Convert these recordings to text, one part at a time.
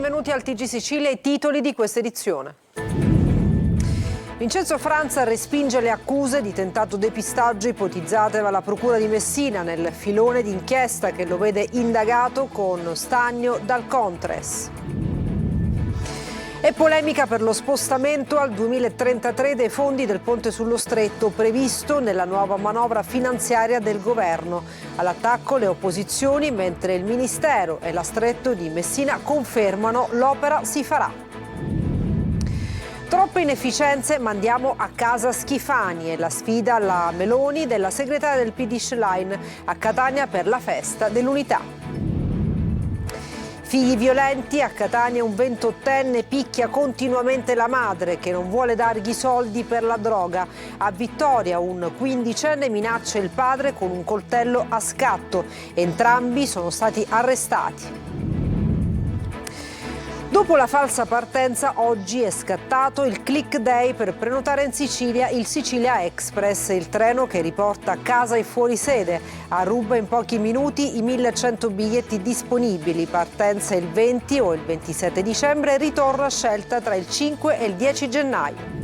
benvenuti al TG Sicilia, i titoli di questa edizione. Vincenzo Franza respinge le accuse di tentato depistaggio ipotizzate dalla Procura di Messina nel filone d'inchiesta che lo vede indagato con stagno dal Contres. E polemica per lo spostamento al 2033 dei fondi del Ponte sullo Stretto previsto nella nuova manovra finanziaria del governo. All'attacco le opposizioni, mentre il Ministero e la Stretto di Messina confermano l'opera si farà. Troppe inefficienze, mandiamo a casa Schifani e la sfida alla Meloni della segretaria del PD Schlein a Catania per la festa dell'unità. Figli violenti, a Catania un 28enne picchia continuamente la madre che non vuole dargli soldi per la droga. A Vittoria un 15enne minaccia il padre con un coltello a scatto. Entrambi sono stati arrestati. Dopo la falsa partenza, oggi è scattato il click day per prenotare in Sicilia il Sicilia Express, il treno che riporta a casa i fuorisede. Ruba in pochi minuti i 1100 biglietti disponibili. Partenza il 20 o il 27 dicembre, ritorno a scelta tra il 5 e il 10 gennaio.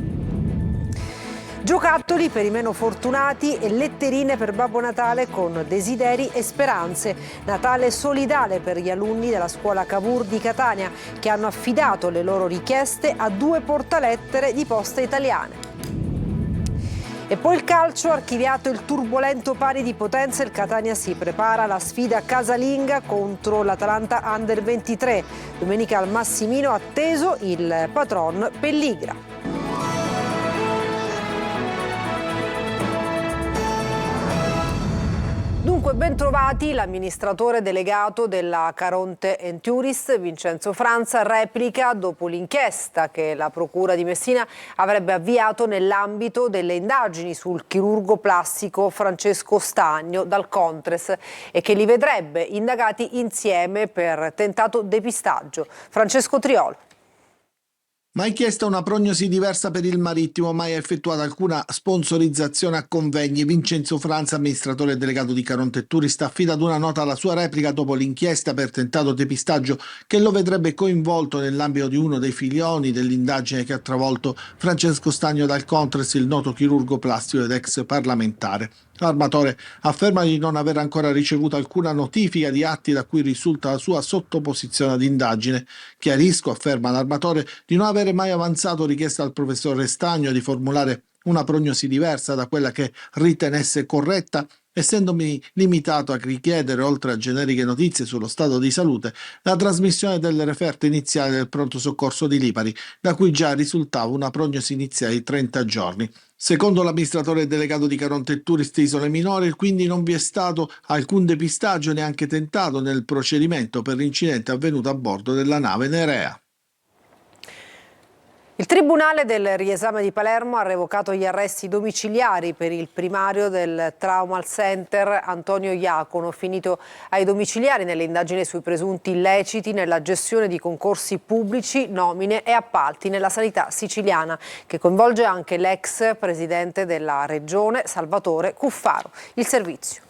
Giocattoli per i meno fortunati e letterine per Babbo Natale con desideri e speranze. Natale solidale per gli alunni della scuola Cavour di Catania che hanno affidato le loro richieste a 2 portalettere di Poste Italiane. E poi il calcio, archiviato il turbolento pari di potenza, il Catania si prepara alla sfida casalinga contro l'Atalanta Under 23. Domenica al Massimino atteso il patron Pelligra. Dunque, bentrovati, l'amministratore delegato della Caronte Tourist, Vincenzo Franza, replica dopo l'inchiesta che la Procura di Messina avrebbe avviato nell'ambito delle indagini sul chirurgo plastico Francesco Stagno dal Contres e che li vedrebbe indagati insieme per tentato depistaggio. Francesco Triolo. Mai chiesta una prognosi diversa per il marittimo, mai effettuata alcuna sponsorizzazione a convegni. Vincenzo Franza, amministratore delegato di Caronte Tourist, affida ad una nota la sua replica dopo l'inchiesta per tentato depistaggio che lo vedrebbe coinvolto nell'ambito di uno dei filoni dell'indagine che ha travolto Francesco Stagno dal Contres, il noto chirurgo plastico ed ex parlamentare. L'armatore afferma di non aver ancora ricevuto alcuna notifica di atti da cui risulta la sua sottoposizione ad indagine. Chiarisco, afferma l'armatore, di non avere mai avanzato richiesta al professore Stagno di formulare una prognosi diversa da quella che ritenesse corretta, essendomi limitato a richiedere, oltre a generiche notizie sullo stato di salute, la trasmissione delle referte iniziali del pronto soccorso di Lipari, da cui già risultava una prognosi iniziale di 30 giorni. Secondo l'amministratore delegato di Caronte Tourist Isole Minori, quindi non vi è stato alcun depistaggio neanche tentato nel procedimento per l'incidente avvenuto a bordo della nave Nerea. Il Tribunale del riesame di Palermo ha revocato gli arresti domiciliari per il primario del Trauma Center Antonio Iacono, finito ai domiciliari nelle indagini sui presunti illeciti nella gestione di concorsi pubblici, nomine e appalti nella sanità siciliana, che coinvolge anche l'ex presidente della regione Salvatore Cuffaro. Il servizio.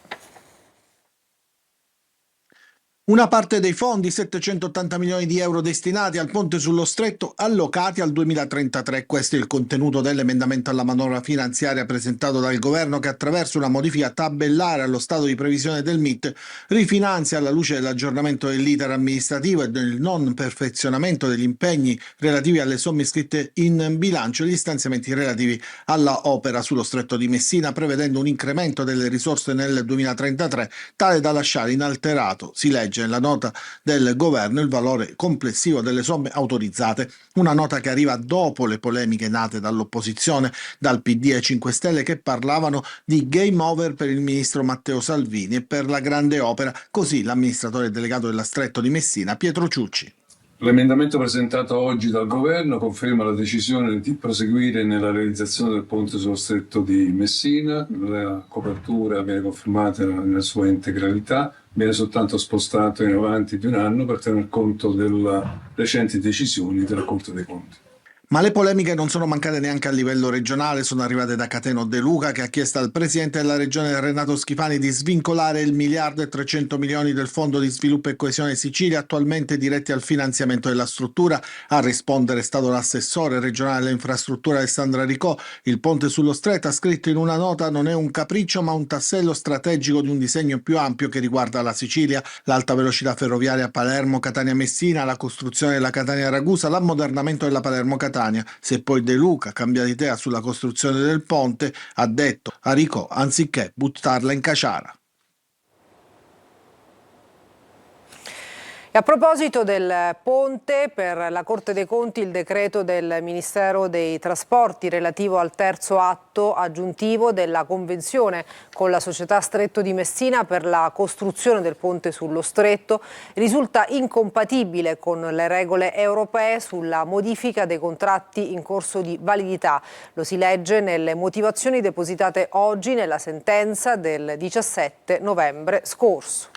Una parte dei fondi, 780 milioni di euro destinati al ponte sullo Stretto, allocati al 2033. Questo è il contenuto dell'emendamento alla manovra finanziaria presentato dal governo che, attraverso una modifica tabellare allo stato di previsione del MIT, rifinanzia, alla luce dell'aggiornamento dell'iter amministrativo e del non perfezionamento degli impegni relativi alle somme iscritte in bilancio, gli stanziamenti relativi alla opera sullo Stretto di Messina, prevedendo un incremento delle risorse nel 2033 tale da lasciare inalterato, si legge nella nota del governo, il valore complessivo delle somme autorizzate. Una nota che arriva dopo le polemiche nate dall'opposizione, dal PD e 5 Stelle, che parlavano di game over per il ministro Matteo Salvini e per la grande opera, così l'amministratore delegato della Stretto di Messina, Pietro Ciucci. L'emendamento presentato oggi dal governo conferma la decisione di proseguire nella realizzazione del ponte sullo Stretto di Messina. La copertura viene confermata nella sua integralità, viene soltanto spostato in avanti di un anno per tener conto delle recenti decisioni della Corte dei Conti. Ma le polemiche non sono mancate neanche a livello regionale, sono arrivate da Cateno De Luca che ha chiesto al presidente della regione Renato Schifani di svincolare il 1.300 milioni del Fondo di Sviluppo e Coesione Sicilia attualmente diretti al finanziamento della struttura. A rispondere è stato l'assessore regionale alle infrastrutture Alessandra Ricò. Il ponte sullo Stretto, ha scritto in una nota, non è un capriccio ma un tassello strategico di un disegno più ampio che riguarda la Sicilia, l'alta velocità ferroviaria Palermo, Catania Messina, la costruzione della Catania Ragusa, l'ammodernamento della Palermo Catania. Se poi De Luca cambia idea sulla costruzione del ponte, ha detto a Ricò, anziché buttarla in caciara. E a proposito del ponte, per la Corte dei Conti il decreto del Ministero dei Trasporti relativo al terzo atto aggiuntivo della convenzione con la società Stretto di Messina per la costruzione del ponte sullo Stretto risulta incompatibile con le regole europee sulla modifica dei contratti in corso di validità. Lo si legge nelle motivazioni depositate oggi nella sentenza del 17 novembre scorso.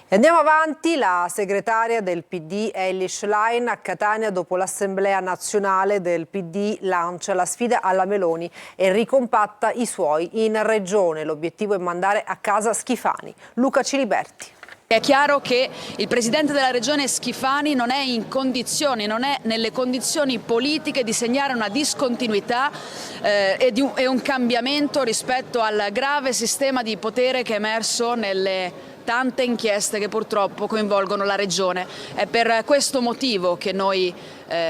Andiamo avanti, la segretaria del PD Elly Schlein a Catania dopo l'Assemblea Nazionale del PD lancia la sfida alla Meloni e ricompatta i suoi in regione. L'obiettivo è mandare a casa Schifani. Luca Ciliberti. È chiaro che il Presidente della Regione Schifani non è in condizioni, non è nelle condizioni politiche di segnare una discontinuità e un cambiamento rispetto al grave sistema di potere che è emerso nelle tante inchieste che purtroppo coinvolgono la Regione. È per questo motivo che noi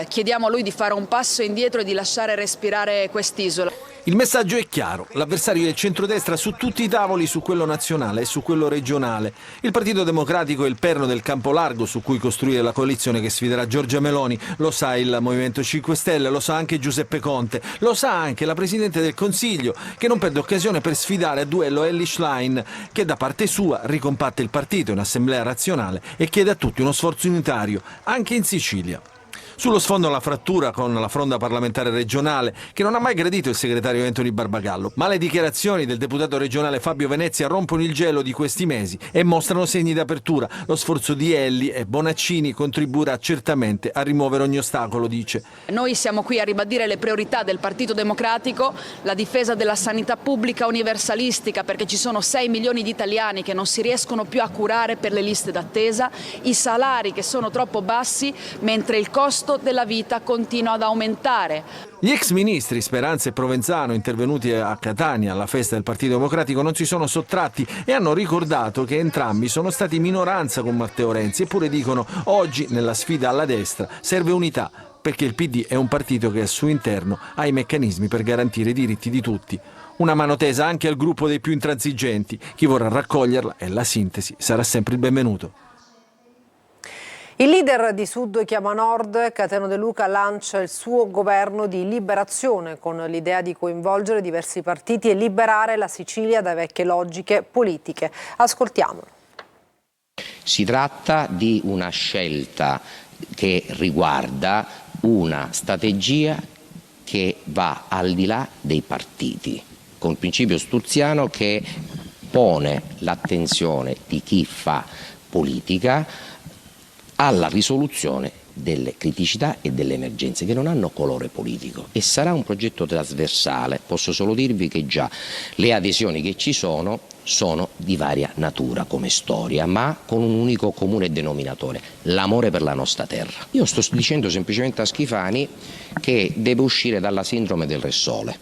chiediamo a lui di fare un passo indietro e di lasciare respirare quest'isola. Il messaggio è chiaro, l'avversario del centrodestra su tutti i tavoli, su quello nazionale e su quello regionale. Il Partito Democratico è il perno del campo largo su cui costruire la coalizione che sfiderà Giorgia Meloni. Lo sa il Movimento 5 Stelle, lo sa anche Giuseppe Conte, lo sa anche la Presidente del Consiglio, che non perde occasione per sfidare a duello Elly Schlein, che da parte sua ricompatte il partito in assemblea razionale e chiede a tutti uno sforzo unitario, anche in Sicilia. Sullo sfondo la frattura con la fronda parlamentare regionale, che non ha mai gradito il segretario Anthony Barbagallo, ma le dichiarazioni del deputato regionale Fabio Venezia rompono il gelo di questi mesi e mostrano segni di apertura. Lo sforzo di Elly e Bonaccini contribuirà certamente a rimuovere ogni ostacolo, dice. Noi siamo qui a ribadire le priorità del Partito Democratico, la difesa della sanità pubblica universalistica, perché ci sono 6 milioni di italiani che non si riescono più a curare per le liste d'attesa, i salari che sono troppo bassi, mentre il costo della vita continua ad aumentare. Gli ex ministri Speranza e Provenzano, intervenuti a Catania alla festa del Partito Democratico, non si sono sottratti e hanno ricordato che entrambi sono stati minoranza con Matteo Renzi, eppure dicono oggi nella sfida alla destra serve unità, perché il PD è un partito che al suo interno ha i meccanismi per garantire i diritti di tutti. Una mano tesa anche al gruppo dei più intransigenti. Chi vorrà raccoglierla e la sintesi sarà sempre il benvenuto. Il leader di Sud Chiama Nord, Cateno De Luca, lancia il suo governo di liberazione con l'idea di coinvolgere diversi partiti e liberare la Sicilia da vecchie logiche politiche. Ascoltiamolo. Si tratta di una scelta che riguarda una strategia che va al di là dei partiti, con il principio sturziano che pone l'attenzione di chi fa politica alla risoluzione delle criticità e delle emergenze che non hanno colore politico, e sarà un progetto trasversale. Posso solo dirvi che già le adesioni che ci sono di varia natura come storia, ma con un unico comune denominatore: l'amore per la nostra terra. Io sto dicendo semplicemente a Schifani che deve uscire dalla sindrome del Re Sole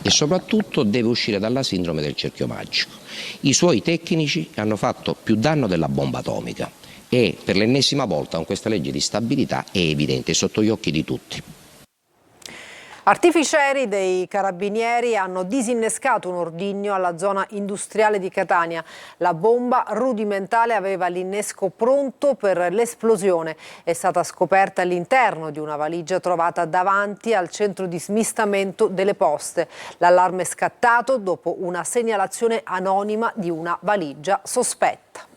e soprattutto deve uscire dalla sindrome del cerchio magico. I suoi tecnici hanno fatto più danno della bomba atomica e per l'ennesima volta con questa legge di stabilità è evidente, è sotto gli occhi di tutti. Artificieri dei carabinieri hanno disinnescato un ordigno alla zona industriale di Catania. La bomba rudimentale aveva l'innesco pronto per l'esplosione. È stata scoperta all'interno di una valigia trovata davanti al centro di smistamento delle poste. L'allarme è scattato dopo una segnalazione anonima di una valigia sospetta.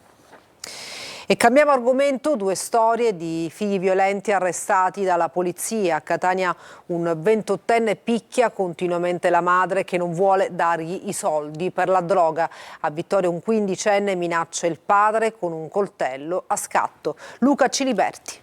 E cambiamo argomento, 2 storie di figli violenti arrestati dalla polizia. A Catania un 28enne picchia continuamente la madre che non vuole dargli i soldi per la droga. A Vittoria un 15enne minaccia il padre con un coltello a scatto. Luca Ciliberti.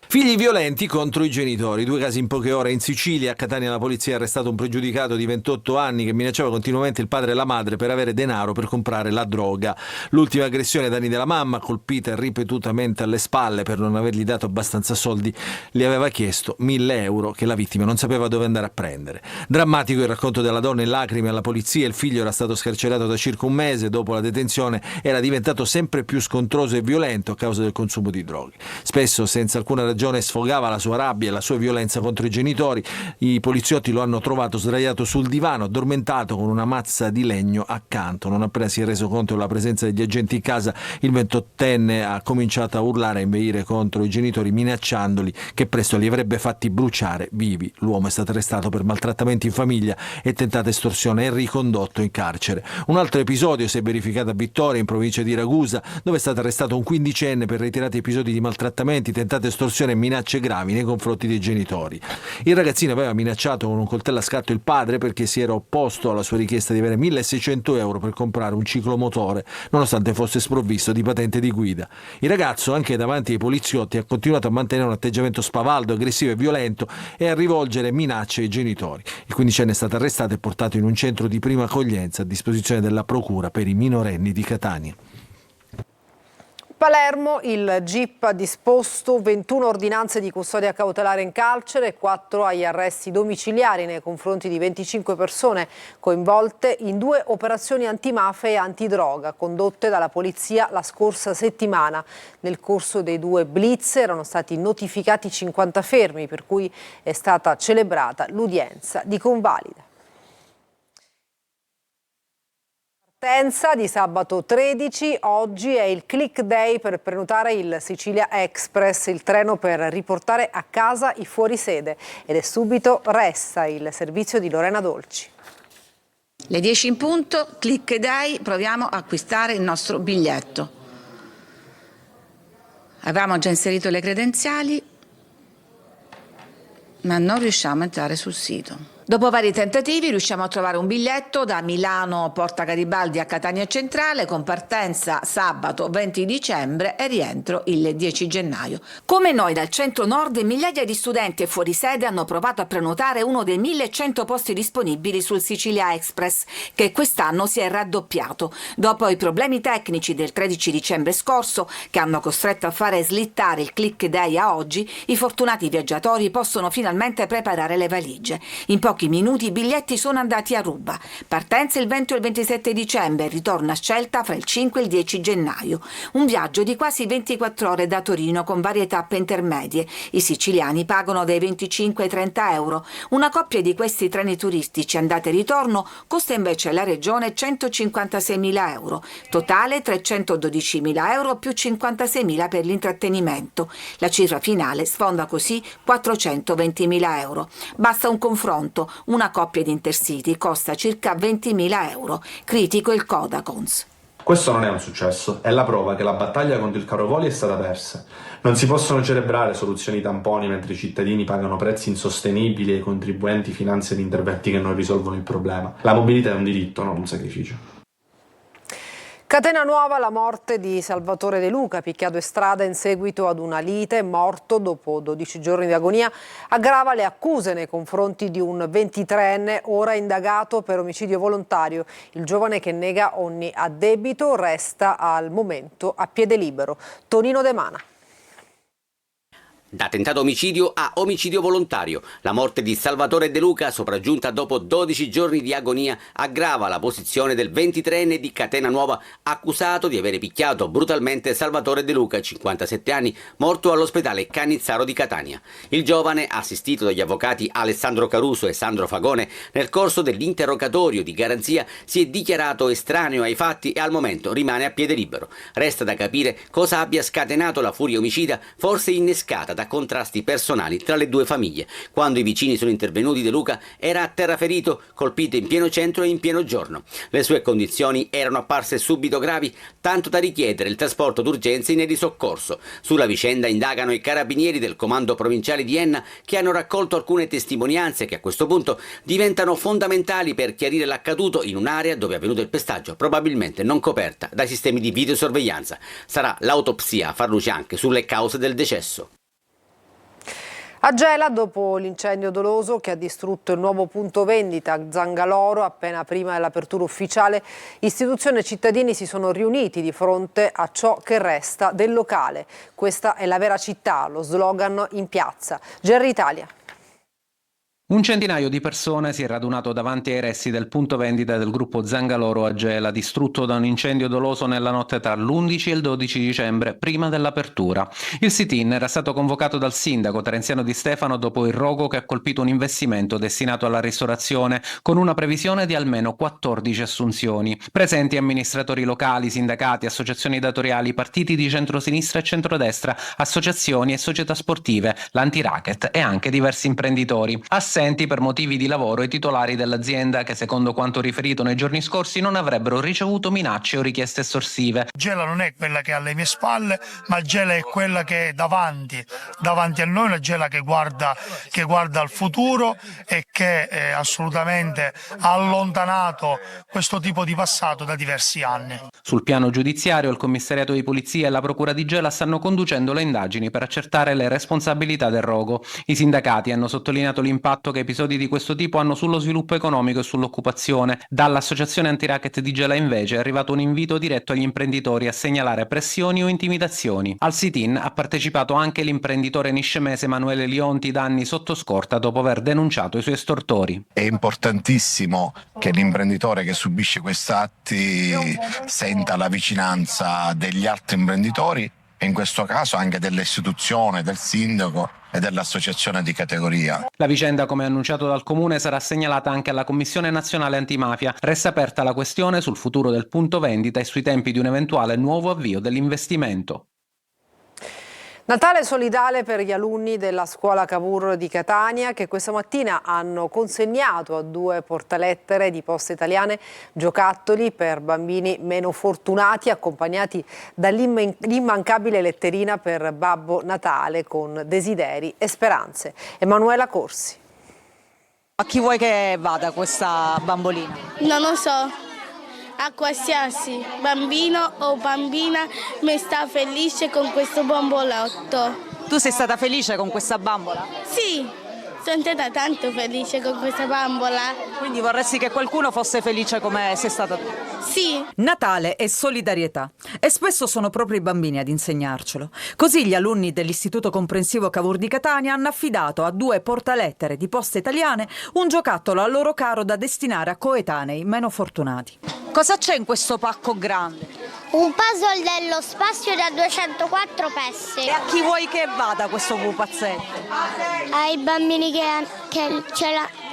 Figli violenti contro i genitori. 2 casi in poche ore in Sicilia. A Catania la polizia ha arrestato un pregiudicato di 28 anni che minacciava continuamente il padre e la madre per avere denaro per comprare la droga. L'ultima aggressione ai danni della mamma, colpita ripetutamente alle spalle per non avergli dato abbastanza soldi, gli aveva chiesto 1.000 euro che la vittima non sapeva dove andare a prendere. Drammatico il racconto della donna in lacrime alla polizia. Il figlio era stato scarcerato da circa un mese. Dopo la detenzione era diventato sempre più scontroso e violento a causa del consumo di droghe. Spesso senza alcuna ragione sfogava la sua rabbia e la sua violenza contro i genitori. I poliziotti lo hanno trovato sdraiato sul divano, addormentato con una mazza di legno accanto. Non appena si è reso conto della presenza degli agenti in casa, il 28enne ha cominciato a urlare e a inveire contro i genitori, minacciandoli che presto li avrebbe fatti bruciare vivi. L'uomo è stato arrestato per maltrattamenti in famiglia e tentata estorsione e ricondotto in carcere. Un altro episodio si è verificato a Vittoria, in provincia di Ragusa, dove è stato arrestato un 15enne per reiterati episodi di maltrattamenti, tentata estorsione e minacce gravi nei confronti dei genitori. Il ragazzino aveva minacciato con un coltello a scatto il padre perché si era opposto alla sua richiesta di avere 1.600 euro per comprare un ciclomotore, nonostante fosse sprovvisto di patente di guida. Il ragazzo, anche davanti ai poliziotti, ha continuato a mantenere un atteggiamento spavaldo, aggressivo e violento e a rivolgere minacce ai genitori. Il 15enne è stato arrestato e portato in un centro di prima accoglienza a disposizione della Procura per i minorenni di Catania. Palermo, il GIP ha disposto 21 ordinanze di custodia cautelare in carcere e 4 agli arresti domiciliari nei confronti di 25 persone coinvolte in 2 operazioni antimafia e antidroga condotte dalla polizia la scorsa settimana. Nel corso dei 2 blitz erano stati notificati 50 fermi, per cui è stata celebrata l'udienza di convalida. Partenza di sabato 13, oggi è il click day per prenotare il Sicilia Express, il treno per riportare a casa i fuorisede, ed è subito Ressa, il servizio di Lorena Dolci. Le 10 in punto, click day, proviamo a acquistare il nostro biglietto. Avevamo già inserito le credenziali, ma non riusciamo a entrare sul sito. Dopo vari tentativi riusciamo a trovare un biglietto da Milano Porta Garibaldi a Catania Centrale con partenza sabato 20 dicembre e rientro il 10 gennaio. Come noi dal centro nord, migliaia di studenti e fuorisede hanno provato a prenotare uno dei 1.100 posti disponibili sul Sicilia Express, che quest'anno si è raddoppiato dopo i problemi tecnici del 13 dicembre scorso che hanno costretto a fare slittare il click day a oggi. I fortunati viaggiatori possono finalmente preparare le valigie. In pochi minuti i biglietti sono andati a ruba. Partenza il 20 e il 27 dicembre, ritorno a scelta fra il 5 e il 10 gennaio. Un viaggio di quasi 24 ore da Torino con varie tappe intermedie. I siciliani pagano dai 25 ai 30 euro. Una coppia di questi treni turistici andata e ritorno costa invece alla regione 156.000 euro. Totale 312.000 euro più 56.000 per l'intrattenimento. La cifra finale sfonda così 420.000 euro. Basta un confronto. Una coppia di Intercity costa circa 20.000 euro. Critico il Codacons. Questo non è un successo, è la prova che la battaglia contro il caro voli è stata persa. Non si possono celebrare soluzioni tamponi mentre i cittadini pagano prezzi insostenibili e i contribuenti finanziano interventi che non risolvono il problema. La mobilità è un diritto, non un sacrificio. Catena Nuova, la morte di Salvatore De Luca, picchiato in strada in seguito ad una lite, morto dopo 12 giorni di agonia, aggrava le accuse nei confronti di un 23enne ora indagato per omicidio volontario. Il giovane, che nega ogni addebito, resta al momento a piede libero. Tonino De Mana. Da tentato omicidio a omicidio volontario, la morte di Salvatore De Luca, sopraggiunta dopo 12 giorni di agonia, aggrava la posizione del 23enne di Catena Nuova, accusato di avere picchiato brutalmente Salvatore De Luca, 57 anni, morto all'ospedale Cannizzaro di Catania. Il giovane, assistito dagli avvocati Alessandro Caruso e Sandro Fagone, nel corso dell'interrogatorio di garanzia si è dichiarato estraneo ai fatti e al momento rimane a piede libero. Resta da capire cosa abbia scatenato la furia omicida, forse innescata da contrasti personali tra le due famiglie. Quando i vicini sono intervenuti, De Luca era a terra ferito, colpito in pieno centro e in pieno giorno. Le sue condizioni erano apparse subito gravi, tanto da richiedere il trasporto d'urgenza in elisoccorso. Sulla vicenda indagano i carabinieri del comando provinciale di Enna, che hanno raccolto alcune testimonianze che a questo punto diventano fondamentali per chiarire l'accaduto in un'area dove è avvenuto il pestaggio, probabilmente non coperta dai sistemi di videosorveglianza. Sarà l'autopsia a far luce anche sulle cause del decesso. A Gela, dopo l'incendio doloso che ha distrutto il nuovo punto vendita a Zangaloro appena prima dell'apertura ufficiale, istituzioni e cittadini si sono riuniti di fronte a ciò che resta del locale. Questa è la vera città, lo slogan in piazza. GR Italia. Un centinaio di persone si è radunato davanti ai resti del punto vendita del gruppo Zangaloro a Gela, distrutto da un incendio doloso nella notte tra l'11 e il 12 dicembre, prima dell'apertura. Il sit-in era stato convocato dal sindaco Terenziano Di Stefano dopo il rogo che ha colpito un investimento destinato alla ristorazione, con una previsione di almeno 14 assunzioni. Presenti amministratori locali, sindacati, associazioni datoriali, partiti di centrosinistra e centrodestra, associazioni e società sportive, l'antiracket e anche diversi imprenditori. Assenti per motivi di lavoro i titolari dell'azienda che, secondo quanto riferito nei giorni scorsi, non avrebbero ricevuto minacce o richieste estorsive. Gela non è quella che è alle mie spalle, ma Gela è quella che è davanti a noi, una Gela che guarda al futuro e che assolutamente ha allontanato questo tipo di passato da diversi anni. Sul piano giudiziario, il commissariato di polizia e la procura di Gela stanno conducendo le indagini per accertare le responsabilità del rogo. I sindacati hanno sottolineato l'impatto che episodi di questo tipo hanno sullo sviluppo economico e sull'occupazione. Dall'associazione antiracket di Gela invece è arrivato un invito diretto agli imprenditori a segnalare pressioni o intimidazioni. Al sit-in ha partecipato anche l'imprenditore niscemese Emanuele Lionti, da anni sotto scorta dopo aver denunciato i suoi estortori. È importantissimo che l'imprenditore che subisce questi atti senta la vicinanza degli altri imprenditori e in questo caso anche dell'istituzione, del sindaco e dell'associazione di categoria. La vicenda, come annunciato dal Comune, sarà segnalata anche alla Commissione Nazionale Antimafia. Resta aperta la questione sul futuro del punto vendita e sui tempi di un eventuale nuovo avvio dell'investimento. Natale solidale per gli alunni della scuola Cavour di Catania, che questa mattina hanno consegnato a 2 portalettere di Poste Italiane giocattoli per bambini meno fortunati, accompagnati dall'immancabile letterina per Babbo Natale con desideri e speranze. Emanuela Corsi. A chi vuoi che vada questa bambolina? Non lo so. A qualsiasi bambino o bambina mi sta felice con questo bambolotto. Tu sei stata felice con questa bambola? Sì, sono stata tanto felice con questa bambola. Quindi vorresti che qualcuno fosse felice come sei stata tu? Sì. Natale è solidarietà e spesso sono proprio i bambini ad insegnarcelo. Così gli alunni dell'Istituto Comprensivo Cavour di Catania hanno affidato a 2 portalettere di Poste Italiane un giocattolo a loro caro da destinare a coetanei meno fortunati. Cosa c'è in questo pacco grande? Un puzzle dello spazio da 204 pezzi. E a chi vuoi che vada questo pupazzetto? Ai bambini che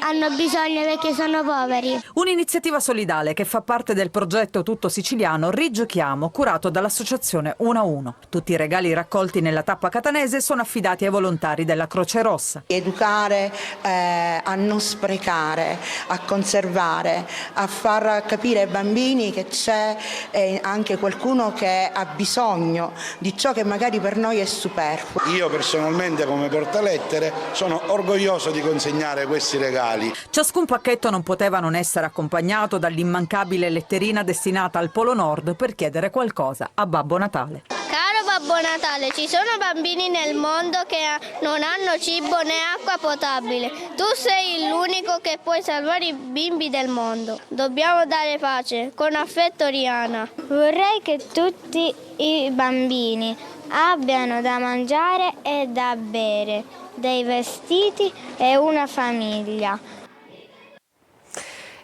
hanno bisogno perché sono poveri. Un'iniziativa solidale che fa parte del progetto Tutto Siciliano Rigiochiamo, curato dall'associazione 1 a 1. Tutti i regali raccolti nella tappa catanese sono affidati ai volontari della Croce Rossa. Educare a non sprecare, a conservare, a far capire ai bambini che c'è anche qualcuno che ha bisogno di ciò che magari per noi è superfluo. Io personalmente come portalettere sono orgoglioso di consegnare questi regali. Ciascun pacchetto non poteva non essere accompagnato dall'immancabile letterina destinata al Polo Nord per chiedere qualcosa a Babbo Natale. Caro Babbo Natale, ci sono bambini nel mondo che non hanno cibo né acqua potabile. Tu sei l'unico che puoi salvare i bimbi del mondo. Dobbiamo dare pace. Con affetto, Rihanna. Vorrei che tutti i bambini abbiano da mangiare e da bere, dei vestiti e una famiglia.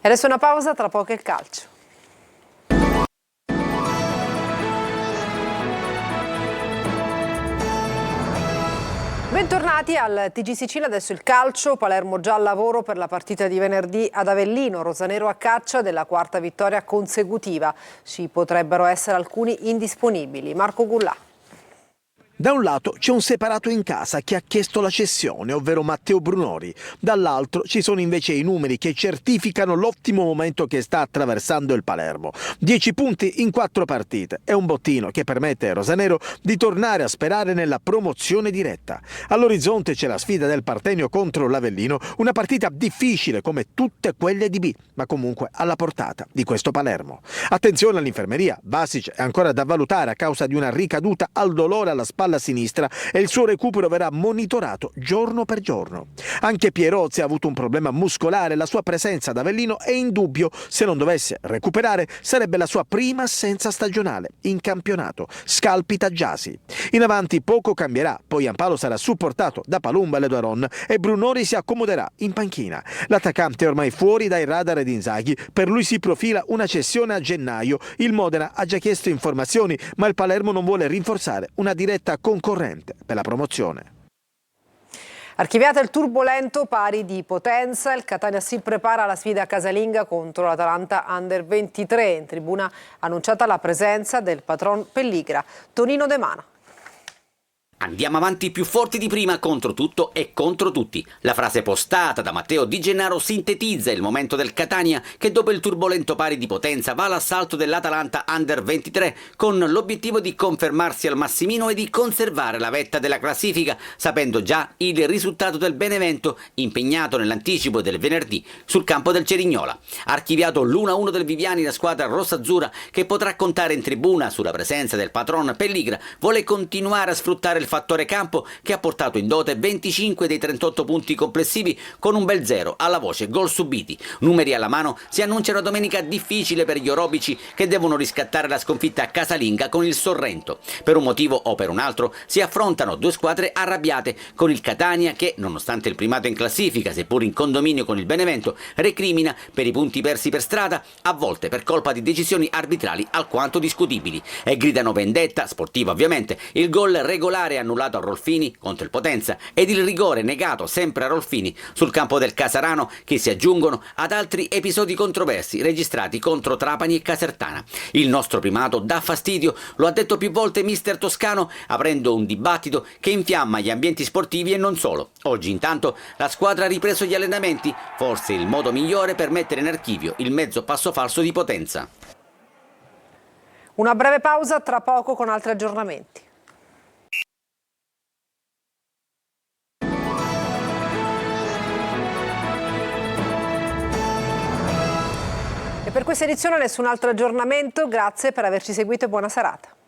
E adesso una pausa, tra poco il calcio. Bentornati al TG Sicilia, adesso il calcio. Palermo già al lavoro per la partita di venerdì ad Avellino, rosanero a caccia della 4ª vittoria consecutiva. Ci potrebbero essere alcuni indisponibili. Marco Gullà. Da un lato c'è un separato in casa che ha chiesto la cessione, ovvero Matteo Brunori. Dall'altro ci sono invece i numeri che certificano l'ottimo momento che sta attraversando il Palermo. 10 punti in 4 partite. È un bottino che permette ai rosanero di tornare a sperare nella promozione diretta. All'orizzonte c'è la sfida del Partenio contro l'Avellino, una partita difficile come tutte quelle di B, ma comunque alla portata di questo Palermo. Attenzione all'infermeria, Vasic è ancora da valutare a causa di una ricaduta al dolore alla spalla spalla sinistra e il suo recupero verrà monitorato giorno per giorno. Anche Pierozzi ha avuto un problema muscolare, la sua presenza ad Avellino è in dubbio. Se non dovesse recuperare sarebbe la sua prima assenza stagionale in campionato. Scalpita Gyasi. In avanti poco cambierà, poi Giampaolo sarà supportato da Palumba e Leduaron e Brunori si accomoderà in panchina. L'attaccante è ormai fuori dai radar di Inzaghi, per lui si profila una cessione a gennaio. Il Modena ha già chiesto informazioni, ma il Palermo non vuole rinforzare una diretta concorrente per la promozione. Archiviata il turbolento pari di Potenza, il Catania si prepara alla sfida casalinga contro l'Atalanta Under 23. In tribuna annunciata la presenza del patron Pelligra, Tonino De Mana. Andiamo avanti più forti di prima contro tutto e contro tutti. La frase postata da Matteo Di Gennaro sintetizza il momento del Catania che dopo il turbolento pari di Potenza va all'assalto dell'Atalanta Under 23 con l'obiettivo di confermarsi al Massimino e di conservare la vetta della classifica, sapendo già il risultato del Benevento impegnato nell'anticipo del venerdì sul campo del Cerignola. Archiviato l'1-1 del Viviani, la squadra rossazzurra che potrà contare in tribuna sulla presenza del patron Pelligra vuole continuare a sfruttare il fattore campo che ha portato in dote 25 dei 38 punti complessivi con un bel 0 alla voce gol subiti. Numeri alla mano si annuncia una domenica difficile per gli orobici che devono riscattare la sconfitta casalinga con il Sorrento. Per un motivo o per un altro si affrontano due squadre arrabbiate, con il Catania che, nonostante il primato in classifica, seppur in condominio con il Benevento, recrimina per i punti persi per strada, a volte per colpa di decisioni arbitrali alquanto discutibili, e gridano vendetta, sportiva ovviamente, il gol regolare annullato a Rolfini contro il Potenza ed il rigore negato sempre a Rolfini sul campo del Casarano, che si aggiungono ad altri episodi controversi registrati contro Trapani e Casertana. Il nostro primato dà fastidio, lo ha detto più volte mister Toscano, aprendo un dibattito che infiamma gli ambienti sportivi e non solo. Oggi intanto la squadra ha ripreso gli allenamenti, forse il modo migliore per mettere in archivio il mezzo passo falso di Potenza. Una breve pausa, tra poco con altri aggiornamenti. E per questa edizione nessun altro aggiornamento, grazie per averci seguito e buona serata.